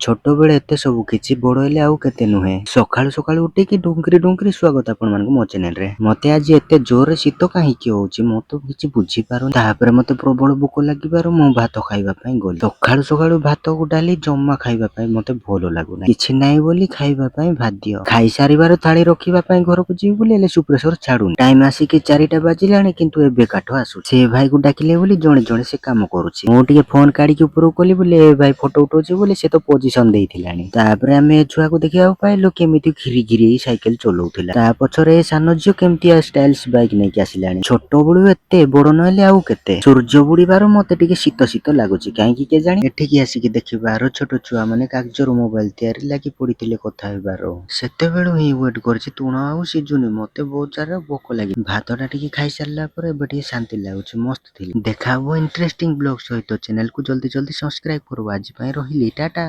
छोट बेले एते सब किछि बड़ हेले आउ केते नुहे सकाळु सकाळु उठिकी डुंगरी स्वागत आपण मानक मो चैनल रे। मते आज एते जोर शीत काहे कि होउछि मो तो किछि बुझी पारुन। तापरे मते प्रबल भूख लागिबारु मो भात खाइबा पई गली। सकाळु सकाळु भात को डाली जम्मा खाइबा पई मते भलो लागुना। किछि नाही बोली खाइबा पई बाध्य। खाइ सारिबार थाली रखिबा पई घर को जीव बोली हेले सुप्रेसर छाडुन। टाइम आसी कि 4टा बाजिलाणी किंतु एबे काठ आसु। से भाई को डाकिले बोली जणे जणे से काम करूछि। मो टिके फोन काढी के ऊपर कोली बोले ए भाई फोटो उठौछि बोले से तो पोजीशन देइथिलाणी। तापरे हमें छुआ को देखिया पाइलो केमिति घिरी घिरी साइकिल चलौथिला। ता पछरे सानो झियो केमतिया स्टाइल्स बाइक नै कि आसिलाणी। छोट बळु एते बड़ नहले आउ केते। सूर्य बुडीबार मते टिके शीत शीत लागुछि काहे कि के जानि। एठिकी आसी कि देखिबार छोट छुआ माने कागजर मोबाइल तयारी लागि पडिथिले कथा हेबार। सेते बेळु ही वेट करछि तुण आउ सिजुनी मते बहुत सारा भोक लागि। भातटा टिके खाइ सारला परे एबे टिके शांति लागुछि मस्त थिले। देखाबो इंटरेस्टिंग ब्लॉग सहित चैनल को जल्दी जल्दी सब्सक्राइब करो। आज पई रहिली टाटा।